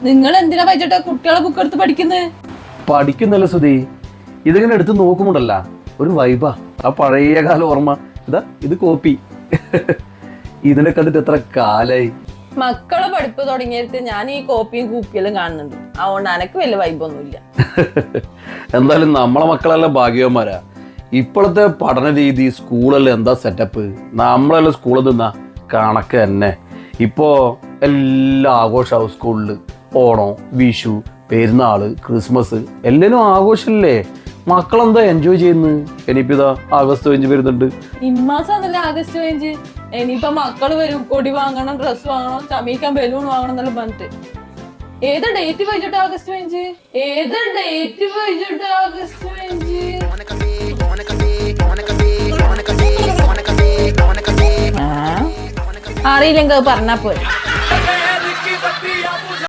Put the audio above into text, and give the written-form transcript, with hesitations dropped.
നിങ്ങൾ എന്തിനാ പൈച്ചിട്ടാ കുട്ടികളെ ബുക്ക് എടുത്ത് പഠിക്കുന്നത്? പഠിക്കുന്നല്ല സുധി, ഇതിങ്ങനെ എടുത്ത് നോക്കുമ്പോണ്ടല്ല ഒരു വൈബാ. ആ പഴയ കാല ഓർമ്മ. ഇതാ ഇത് കോപ്പി. ഇതിനെ കണ്ടിട്ട് എത്ര കാലായി. മക്കളെ പഠിപ്പ് തുടങ്ങിയിട്ട് ഞാൻ ഈ കോപ്പിയും കൂപ്പിയെല്ലാം കാണുന്നുണ്ട്. അതുകൊണ്ട് എനക്ക് വലിയ വൈബൊന്നുമില്ല. എന്തായാലും നമ്മളെ മക്കളെല്ലാം ഭാഗ്യവന്മാരാ. ഇപ്പോഴത്തെ പഠന രീതി, സ്കൂളെല്ലാം എന്താ സെറ്റപ്പ്. നമ്മളെല്ലാം സ്കൂളിൽ നിന്നാ കണക്ക് തന്നെ. ഇപ്പോ എല്ലാ ആഘോഷമാവും സ്കൂളിൽ. ഓണം, വിഷു, പെരുന്നാള്, ക്രിസ്മസ് എല്ലാരും ആഘോഷമല്ലേ. മക്കളെന്താ എൻജോയ് ചെയ്യുന്നു. ഇനിയിപ്പോ ഇതാ ആഗസ്റ്റ് 5 വരുന്നുണ്ട്. ഇമ്മാസാന്നല്ലേ ആഗസ്റ്റ് 5. ഇനിയിപ്പോ മക്കള് വരും, കൊടി വാങ്ങണം, ഡ്രസ് വാങ്ങണം, ചമയിക്കാൻ ബലൂൺ വാങ്ങണം എന്നെല്ലാം പറഞ്ഞിട്ട്. ഏതാ ഡേറ്റ് വെച്ചിട്ട് ആഗസ്റ്റ് 5? ഏതാ ഡേറ്റ് വെച്ചിട്ട് ആഗസ്റ്റ് 5? അറിയില്ലെങ്കിൽ പറഞ്ഞാ പോരെ.